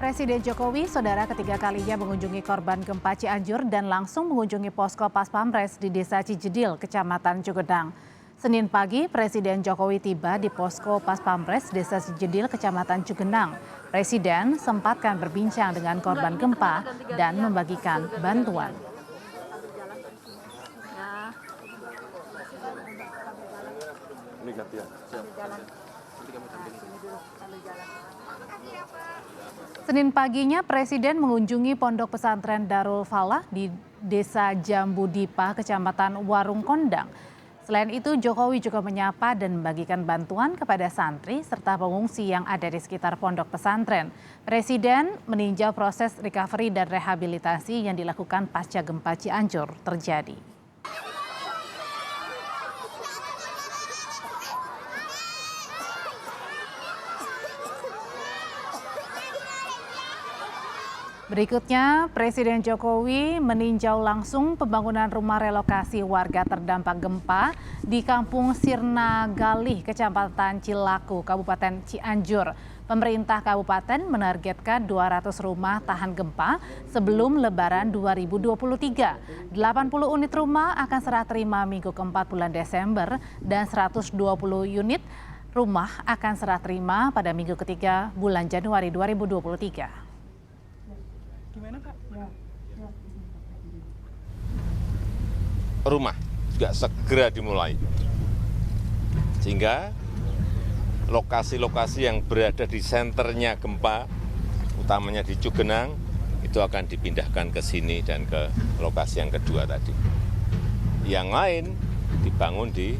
Presiden Jokowi, saudara ketiga kalinya mengunjungi korban gempa Cianjur dan langsung mengunjungi posko Pas Pampres di Desa Cijedil, Kecamatan Cugedang. Senin pagi, Presiden Jokowi tiba di posko Pas Pampres Desa Cijedil, Kecamatan Cugedang. Presiden sempatkan berbincang dengan korban gempa dan membagikan bantuan. Senin paginya, Presiden mengunjungi Pondok Pesantren Darul Falah di Desa Jambu Dipa, Kecamatan Warung Kondang. Selain itu, Jokowi juga menyapa dan membagikan bantuan kepada santri serta pengungsi yang ada di sekitar pondok pesantren. Presiden meninjau proses recovery dan rehabilitasi yang dilakukan pasca gempa Cianjur terjadi. Berikutnya, Presiden Jokowi meninjau langsung pembangunan rumah relokasi warga terdampak gempa di Kampung Sirna Galih, Kecamatan Cilaku, Kabupaten Cianjur. Pemerintah kabupaten menargetkan 200 rumah tahan gempa sebelum Lebaran 2023. 80 unit rumah akan serah terima minggu keempat bulan Desember dan 120 unit rumah akan serah terima pada minggu ketiga bulan Januari 2023. Gimana, Pak? Rumah juga segera dimulai, sehingga lokasi-lokasi yang berada di senternya gempa, utamanya di Cugenang, itu akan dipindahkan ke sini dan ke lokasi yang kedua tadi. Yang lain dibangun di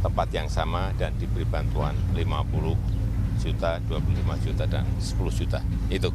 tempat yang sama dan diberi bantuan 50 juta, 25 juta, dan 10 juta. Itu.